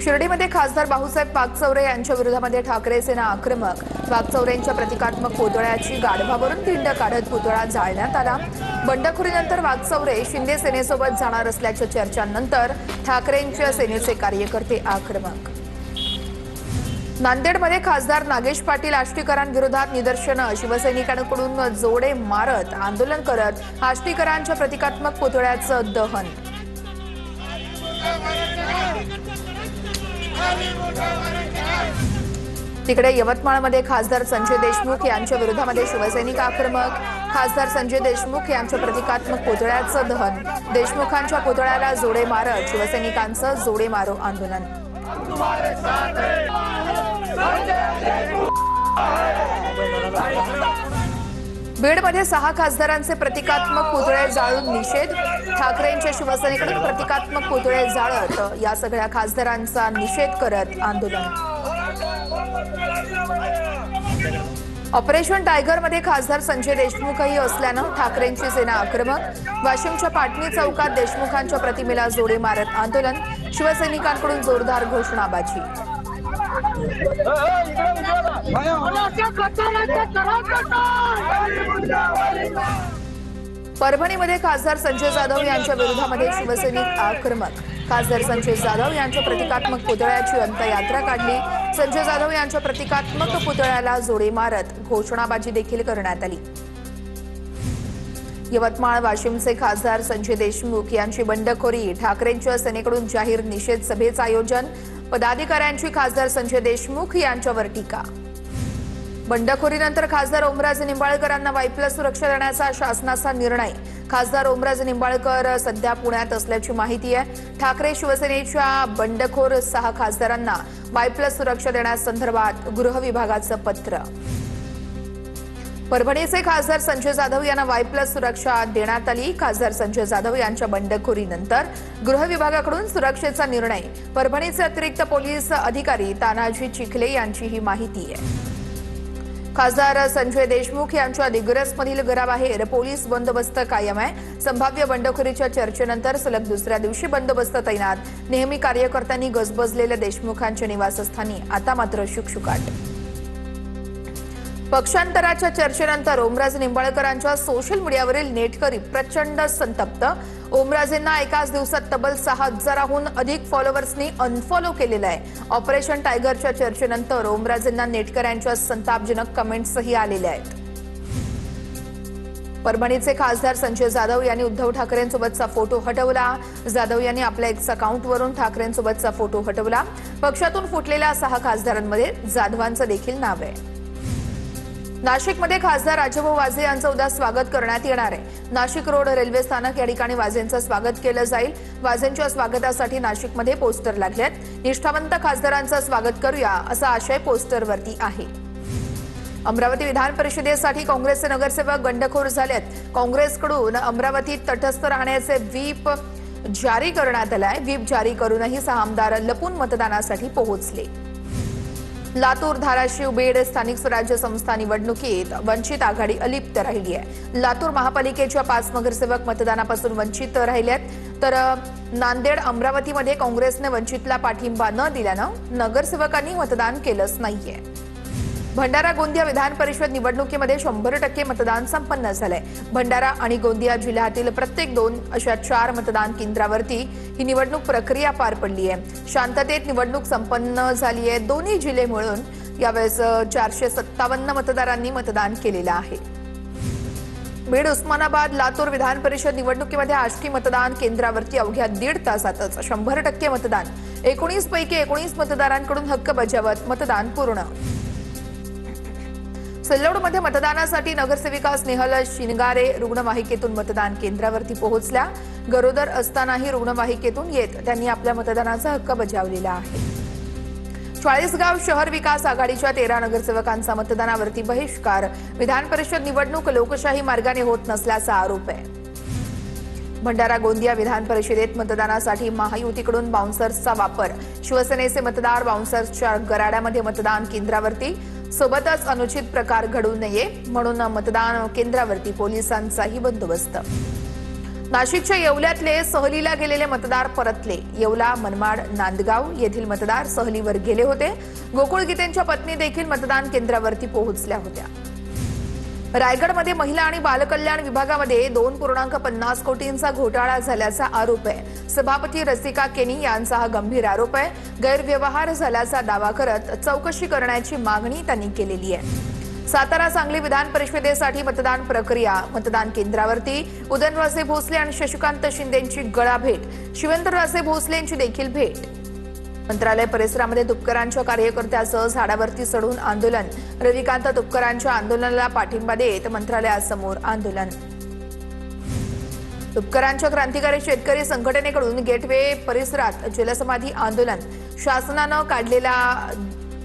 शिर्डीमध्ये खासदार भाऊसाहेब वागचौरे यांच्या विरोधामध्ये ठाकरे सेना आक्रमक। वागचौरेंच्या प्रतिकात्मक पुतळ्याची गाढवावरून धिंड काढत पुतळा जाळण्यात आला। बंडखोरीनंतर वागचौरे शिंदे सेनेसोबत जाणार असल्याच्या चर्चांनंतर ठाकरेंच्या सेनेचे कार्यकर्ते आक्रमक। नांदेडमध्ये खासदार नागेश पाटील आष्टीकरांविरोधात निदर्शनं। शिवसैनिकांकडून जोडे मारत आंदोलन करत आष्टीकरांच्या प्रतिकात्मक पुतळ्याचं दहन। तिकडे यवतमाळमध्ये खासदार संजय देशमुख यांच्या विरोधामध्ये शिवसैनिक आक्रमक। खासदार संजय देशमुख यांच्या प्रतिकात्मक पुतळ्याचं दहन। देशमुखांच्या पुतळ्याला जोडे मारत शिवसैनिकांचं जोडे मारो आंदोलन। बीडमध्ये 6 खासदारांचे प्रतिकात्मक पुतळे जाळून निषेध। ठाकरेंच्या शिवसेनेकडून प्रतिकात्मक पुतळे जाळत या सगळ्या खासदारांचा निषेध करत आंदोलन। ऑपरेशन टायगरमध्ये खासदार संजय देशमुखही असल्यानं ठाकरेंची सेना आक्रमक। वाशिमच्या पाटणी चौकात देशमुखांच्या प्रतिमेला जोडे मारत आंदोलन। शिवसैनिकांकडून जोरदार घोषणाबाजी। परभणीमध्ये खासदार संजय जाधव यांच्या विरोधामध्ये शिवसैनिक आक्रमक। खासदार संजय जाधव यांच्या प्रतिकात्मक पुतळ्याची अंत्ययात्रा काढली। संजय जाधव यांच्या प्रतिकात्मक पुतळ्याला जोडे मारत घोषणाबाजी देखील करण्यात आली। यवतमाळ वाशिमचे खासदार संजय देशमुख यांची बंडखोरी। ठाकरेंच्या सेनेकडून जाहीर निषेध सभेचं आयोजन। पदाधिकाऱ्यांची खासदार संजय देशमुख यांच्यावर टीका। बंडखोरीनंतर खासदार ओमराजे निंबाळकरांना वाय+ सुरक्षा देण्याचा शासनाचा निर्णय। खासदार ओमराजे निंबाळकर सध्या पुण्यात असल्याची माहिती आहे। ठाकरे शिवसेनेच्या बंडखोर 6 खासदारांना वाय+ सुरक्षा देण्यासंदर्भात गृह विभागाचं पत्र। परभणीचे खासदार संजय जाधव यांना वाय+ सुरक्षा देण्यात आली। खासदार संजय जाधव यांच्या बंडखोरीनंतर गृह विभागाकडून सुरक्षेचा निर्णय। परभणीचे अतिरिक्त पोलीस अधिकारी तानाजी चिखले यांची ही माहिती आहे। खासदार संजय देशमुख यांच्या दिग्रसमधील घराबाहेर पोलीस बंदोबस्त कायम आहे। संभाव्य बंडखोरीच्या चर्चेनंतर सलग दुसऱ्या दिवशी बंदोबस्त तैनात। नेहमी कार्यकर्त्यांनी गजबजलेल्या देशमुखांच्या निवासस्थानी आता मात्र शुकशुकाट। पक्षांतराच्या चर्चेनंतर ओमराजे निंबाळकरांच्या सोशल मीडियावरील नेटकरी प्रचंड संतप्त। ओमराजेंना एकाच दिवसात तब्बल 6,000हून अधिक फॉलोअर्सनी अनफॉलो केलेलं आहे। ऑपरेशन टायगरच्या चर्चेनंतर ओमराजेंना नेटकऱ्यांच्या संतापजनक कमेंट्सही आलेल्या आहेत। परभणीचे खासदार संजय जाधव यांनी उद्धव ठाकरेंसोबतचा फोटो हटवला। जाधव यांनी आपल्या एक्स अकाउंटवरून ठाकरेंसोबतचा फोटो हटवला। पक्षातून फुटलेल्या 6 खासदारांमध्ये जाधवांचं देखील नाव आहे। नाशिकमध्ये खासदार राजाभाऊ वाजे यांचं उद्या स्वागत करण्यात येणार आहे। नाशिक रोड रेल्वे स्थानक या ठिकाणी वाजेंचं स्वागत केलं जाईल। वाजेंच्या स्वागतासाठी नाशिकमध्ये पोस्टर लागलेत। निष्ठावंत खासदारांचं स्वागत करूया असा आशय पोस्टरवरती आहे। अमरावती विधान परिषदेसाठी काँग्रेसचे नगरसेवक बंडखोर झालेत। काँग्रेसकडून अमरावतीत तटस्थ राहण्याचे व्हीप जारी करण्यात आलाय। व्हीप जारी करूनही 6 आमदार लपून मतदानासाठी पोहोचले। लातूर, धाराशिव, बीड स्थानिक स्वराज्य संस्था निवडणुकीत वंचित आघाडी अलिप्त राहिली आहे। लातूर महापालिकेच्या 5 नगरसेवक मतदानापासून वंचित राहिलेत। तर नांदेड, अमरावतीमध्ये काँग्रेसने वंचितला पाठिंबा न दिल्यानं नगरसेवकांनी मतदान केलंच नाहीये। भंडारा, गोंदिया विधान परिषद निवडणुकीमध्ये 100% मतदान संपन्न झालंय। भंडारा आणि गोंदिया जिल्ह्यातील प्रत्येक 2 अशा 4 मतदान केंद्रावरती ही निवडणूक प्रक्रिया पार पडली आहे। शांततेत निवडणूक संपन्न झाली आहे। दोन्ही जिल्हे मिळून यावेळेस 457 मतदारांनी मतदान केलेलं आहे। बीड, उस्मानाबाद, लातूर विधान परिषद निवडणुकीमध्ये आष्टी मतदान केंद्रावरती अवघ्या 1.5 तासातच 100% मतदान। 19 पैकी 19 मतदारांकडून हक्क बजावत मतदान पूर्ण। सिल्लोडमध्ये मतदानासाठी नगरसेविका स्नेहल शिनगारे रुग्णवाहिकेतून मतदान केंद्रावरती पोहोचल्या। गरोदर असतानाही रुग्णवाहिकेतून येत त्यांनी आपल्या मतदानाचा हक्क बजावलेला आहे। चाळीसगाव शहर विकास आघाडीच्या 13 नगरसेवकांचा मतदानावरती बहिष्कार। विधान परिषद निवडणूक लोकशाही मार्गाने होत नसल्याचा आरोप आहे। भंडारा, गोंदिया विधान परिषदेत मतदानासाठी महायुतीकडून बाउन्सर्सचा वापर। शिवसेनेचे मतदार बाउन्सर्सच्या गराड्यामध्ये मतदान केंद्रावरती। सोबतच अनुचित प्रकार घडू नये म्हणून मतदान केंद्रावरती पोलिसांचाही बंदोबस्त। नाशिकच्या येवल्यातले सहलीला गेलेले मतदार परतले। येवला, मनमाड, नांदगाव येथील मतदार सहलीवर गेले होते। गोकुळ गीतेंच्या पत्नी देखील मतदान केंद्रावरती पोहोचल्या होत्या। रायगडमध्ये महिला आणि बालकल्याण विभागामध्ये 2.50 कोटींचा घोटाळा झाल्याचा आरोप आहे। सभापती रसिका केनी यांचा हा गंभीर आरोप आहे। गैरव्यवहार झाल्याचा दावा करत चौकशी करण्याची मागणी त्यांनी केलेली आहे। सातारा सांगली विधान परिषदेसाठी मतदान प्रक्रिया। मतदान केंद्रावरती उदयनराजे भोसले आणि शशिकांत शिंदेंची गळाभेट। शिवेंद्रराजे भोसलेंची देखील भेट। मंत्रालय परिसरामध्ये तुपकरांच्या कार्यकर्त्यासह झाडावरती चढून आंदोलन। रविकांत तुपकरांच्या आंदोलनाला पाठिंबा देत मंत्रालयासमोर आंदोलन। तुपकरांच्या क्रांतिकारी शेतकरी संघटनेकडून गेटवे परिसरात जलसमाधी आंदोलन। शासनानं काढलेला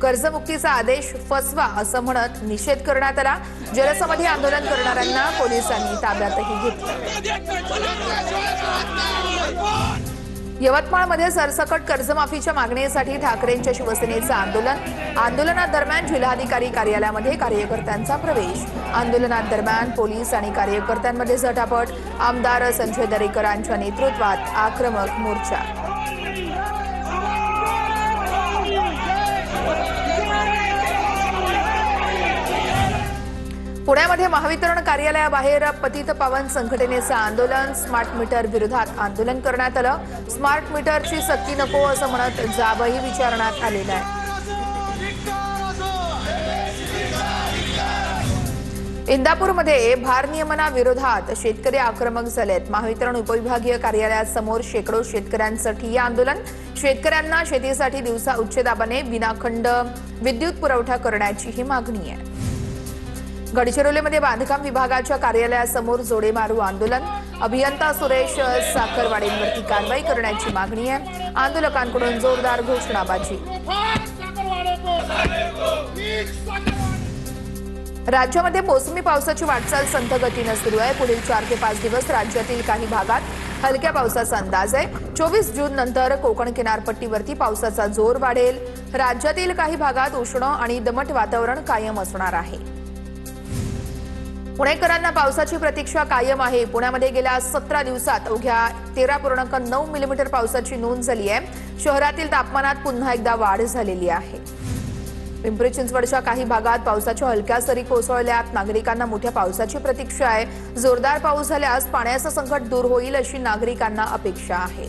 कर्जमुक्तीचा आदेश फसवा असं म्हणत निषेध करण्यात आला। जलसमाधी आंदोलन करणाऱ्यांना पोलिसांनी ताब्यातही घेतलं। यवतमाळमध्ये सरसकट कर्जमाफीच्या मागणीसाठी ठाकरेंच्या शिवसेनेचं आंदोलन। आंदोलनादरम्यान जिल्हाधिकारी कार्यालयामध्ये कार्यकर्त्यांचा प्रवेश। आंदोलनादरम्यान पोलीस आणि कार्यकर्त्यांमध्ये झटापट। आमदार संजय दरेकरांच्या नेतृत्वात आक्रमक मोर्चा। पुण्यामध्ये महावितरण कार्यालयाबाहेर पतित पावन संघटनेचं आंदोलन। स्मार्ट मीटर विरोधात आंदोलन करण्यात आलं। स्मार्ट मीटरची सक्ती नको असं म्हणत जाबही विचारण्यात आलेला आहे। इंदापूरमध्ये भारनियमनाविरोधात शेतकरी आक्रमक झालेत। महावितरण उपविभागीय कार्यालयासमोर शेकडो शेतकऱ्यांचं ठिय्या आंदोलन। शेतकऱ्यांना शेतीसाठी दिवसा उच्च दाबाने विनाखंड विद्युत पुरवठा करण्याची ही मागणी आहे। गडचिरोलीमध्ये बांधकाम विभागाच्या कार्यालयासमोर जोडेमारू आंदोलन। अभियंता सुरेश साखरवाडेंवरती कारवाई करण्याची मागणी आहे। आंदोलकांकडून जोरदार घोषणाबाजी। राज्यामध्ये मोसमी पावसाची वाटचाल संथ गतीने सुरू आहे। पुढील 4 ते 5 दिवस राज्यातील काही भागात हलक्या पावसाचा अंदाज आहे। 24 जून नंतर कोकण किनारपट्टीवरती पावसाचा जोर वाढेल। राज्यातील काही भागात उष्ण आणि दमट वातावरण कायम असणार आहे। पुणेकरांना पावसाची प्रतीक्षा कायम आहे। पुण्यामध्ये गेल्या 17 दिवसात अवघ्या 13.9 मिलीमीटर पावसाची नोंद झाली आहे। शहरातील तापमानात पुन्हा एकदा वाढ झालेली आहे। पिंपरी चिंचवडच्या काही भागात पावसाच्या हलक्या सरी कोसळल्यात। नागरिकांना मोठ्या पावसाची प्रतीक्षा आहे। जोरदार पाऊस झाल्यास पाण्याचं संकट दूर होईल अशी नागरिकांना अपेक्षा आहे।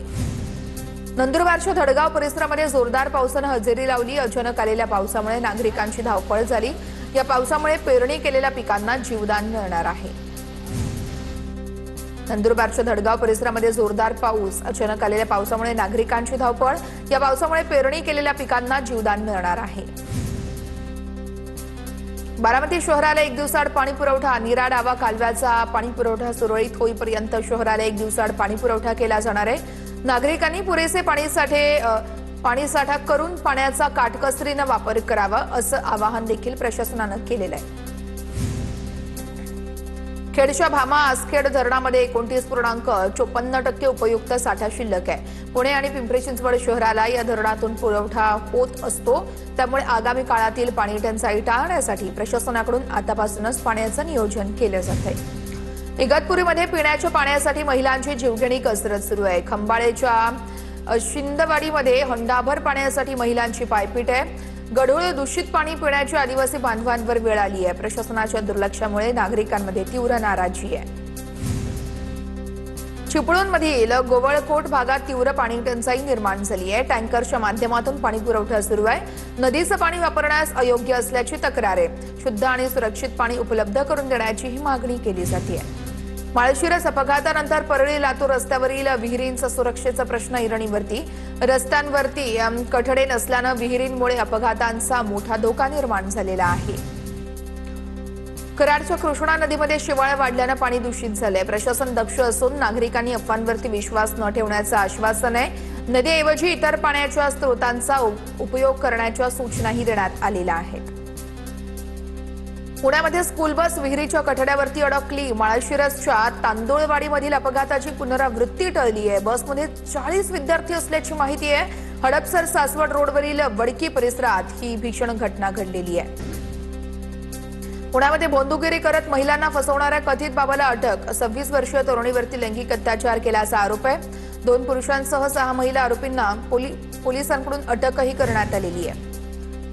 नंदुरबारच्या धडगाव परिसरामध्ये जोरदार पावसानं हजेरी लावली। अचानक आलेल्या पावसामुळे नागरिकांची धावपळ झाली। या पावसामुळे पेरणी केलेल्या पिकांना जीवदान मिळणार आहे। नंदुरबारच्या धडगाव परिसरामध्ये जोरदार पाऊस। अचानक आलेल्या पावसामुळे नागरिकांची धावपळ। या पावसामुळे पेरणी केलेल्या पिकांना जीवदान मिळणार आहे। बारामती शहराला 1 दिवसाआड पाणी पुरवठा। नीरा डावा कालव्याचा पाणी पुरवठा सुरळीत होईपर्यंत शहराला 1 दिवसाआड पाणी पुरवठा केला जाणार आहे। नागरिकांनी पुरेसे पाणीसाठा करून पाण्याचा काटकसरीने वापर करावा असं आवाहन देखील प्रशासनानं केलेलं आहे। खेडच्या भामा आसखेड धरणामध्ये 29.54% उपयुक्त साठा शिल्लक आहे। पुणे आणि पिंपरी चिंचवड शहराला या धरणातून पुरवठा होत असतो। त्यामुळे आगामी काळातील पाणी टंचाई टाळण्यासाठी प्रशासनाकडून आतापासूनच पाण्याचं नियोजन केलं जात आहे। इगतपुरीमध्ये पिण्याच्या पाण्यासाठी महिलांची जीवघेणी कसरत सुरू आहे। खंबाळेच्या शिंदवाडीमध्ये हंडाभर पाण्यासाठी महिलांची पायपीट आहे। गढूळ दूषित पाणी पिण्याची आदिवासी बांधवांवर वेळ आली आहे। प्रशासनाच्या दुर्लक्षामुळे नागरिकांमध्ये तीव्र नाराजी आहे। चिपळूणमधील गोवळकोट भागात तीव्र पाणी टंचाई निर्माण झाली आहे। टँकरच्या माध्यमातून पाणी पुरवठा सुरू आहे। नदीचं पाणी वापरण्यास अयोग्य असल्याची तक्रार आहे। शुद्ध आणि सुरक्षित पाणी उपलब्ध करून देण्याची ही मागणी केली जाते। माळशिरस अपघातानंतर परळी लातूर रस्त्यावरील विहिरींचा सुरक्षेचा प्रश्न ऐरणीवरती। रस्त्यांवरती कठडे नसल्यानं विहिरींमुळे अपघातांचा मोठा धोका निर्माण झालेला आहे। कराडच्या कृष्णा नदीमध्ये शेवाळ वाढल्यानं पाणी दूषित झालंय। प्रशासन दक्ष असून नागरिकांनी अफवांवरती विश्वास न ठेवण्याचं आश्वासन आहे। नदीऐवजी इतर पाण्याच्या स्रोतांचा उपयोग करण्याच्या सूचनाही देण्यात आलेल्या आहेत। पुण्यामध्ये स्कूल बस विहिरीच्या कठड्यावरती अडकली। माळशिरसच्या तांदूळवाडीमधील अपघाताची पुनरावृत्ती टळली आहे। बसमध्ये 40 विद्यार्थी असल्याची माहिती आहे। हडपसर सासवड रोडवरील वडकी परिसरात ही भीषण घटना घडलेली आहे। पुण्यामध्ये बोंदुगिरी करत महिलांना फसवणाऱ्या कथित बाबाला अटक. 26 वर्षीय तरुणीवरती लैंगिक अत्याचार केल्याचा आरोप आहे. 2 पुरुषांसह 6 महिला आरोपींना पोलिसांकडून अटकही करण्यात आलेली आहे.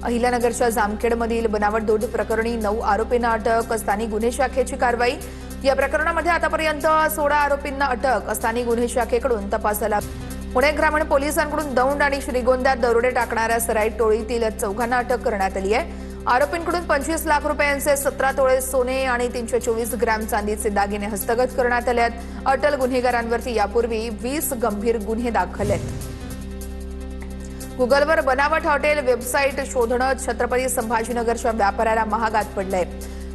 अहिल्यानगरच्या जामखेडमधील बनावट दूध प्रकरणी 9 आरोपींना अटक. स्थानिक गुन्हे शाखेची कारवाई. या प्रकरणामध्ये आतापर्यंत 16 आरोपींना अटक. स्थानिक गुन्हे शाखेकडून तपासाला. पुणे ग्रामीण पोलिसांकडून दौंड आणि श्रीगोंद्यात दरोडे टाकणाऱ्या सराईट टोळीतील 4घांना अटक करण्यात आली आहे. आरोपींकडून 25 लाख रुपयांचे 17 तोळे सोने आणि 324 ग्रॅम चांदीचे दागिने हस्तगत करण्यात आले आहेत. अटल गुन्हेगारांवरती यापूर्वी 20 गंभीर गुन्हे दाखल आहेत. गुगलवर बनावट हॉटेल वेबसाईट शोधणं छत्रपती संभाजीनगरच्या व्यापाऱ्याला महागात पडलंय.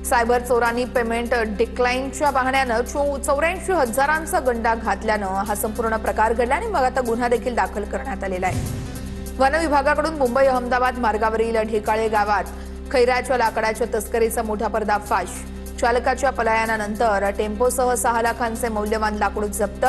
सायबर चोरांनी पेमेंट डिक्लाइनच्या बहाण्यानं 84 हजारांचा गंडा घातल्यानं हा संपूर्ण प्रकार घडला आणि मग आता गुन्हा देखील दाखल करण्यात आलेला आहे. वन विभागाकडून मुंबई अहमदाबाद मार्गावरील ढेकाळे गावात खैराच्या लाकडाच्या तस्करीचा मोठा पर्दाफाश. चालकाच्या पलायनानंतर टेम्पोसह 6 लाखांचे मौल्यवान लाकूड जप्त.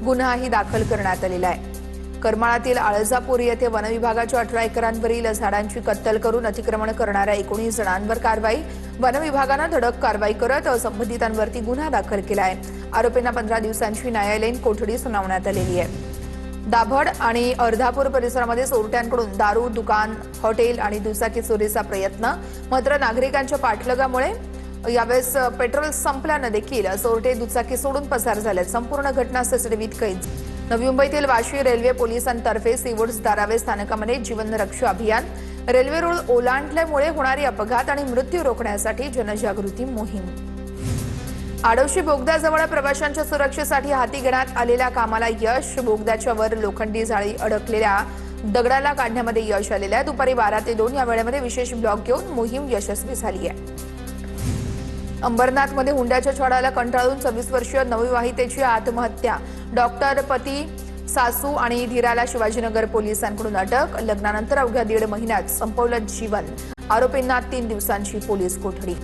गुन्हाही दाखल करण्यात आलेला आहे. करमाळातील आळजापूर येथे वन विभागाच्या 18 एकरांवरील झाडांची कत्तल करून अतिक्रमण करणाऱ्या 19 जणांवर कारवाई. वन विभागानं धडक कारवाई करत संबंधितांवरती गुन्हा दाखल केला आहे. आरोपींना 15 दिवसांची न्यायालयीन कोठडी सुनावण्यात आलेली आहे. दाभड आणि अर्धापूर परिसरामध्ये चोरट्यांकडून दारू दुकान, हॉटेल आणि दुचाकी चोरीचा प्रयत्न. मात्र नागरिकांच्या पाठलागामुळे यावेळेस पेट्रोल संपल्यानं देखील चोरटे दुचाकी सोडून पसार झाले. संपूर्ण घटना सीसीटीव्हीत कैद. नवी मुंबईतील वाशी रेल्वे पोलिसांतर्फे सीवूड्स दारावे स्थानकामध्ये जीवन रक्षा अभियान. रेल्वे रूळ ओलांडल्यामुळे होणारे अपघात आणि मृत्यू रोखण्यासाठी जनजागृती मोहीम. आडवशी बोगद्याजवळ प्रवाशांच्या सुरक्षेसाठी हाती घेण्यात आलेल्या कामाला यश. बोगद्याच्या वर लोखंडी जाळी अडकलेल्या दगडाला काढण्यामध्ये यश आलेलं आहे. दुपारी 12 ते 2 या वेळेमध्ये विशेष ब्लॉक घेऊन मोहीम यशस्वी झाली आहे. अंबरनाथमध्ये हुंड्याच्या छळाला कंटाळून 26 वर्षीय नवविवाहितेची आत्महत्या. डॉक्टर पती, सासू आणि धीराला शिवाजीनगर पोलिसांकडून अटक. लग्नानंतर अवघ्या 1.5 महिन्यात संपवलं जीवन. आरोपींना 3 दिवसांची पोलीस कोठडी.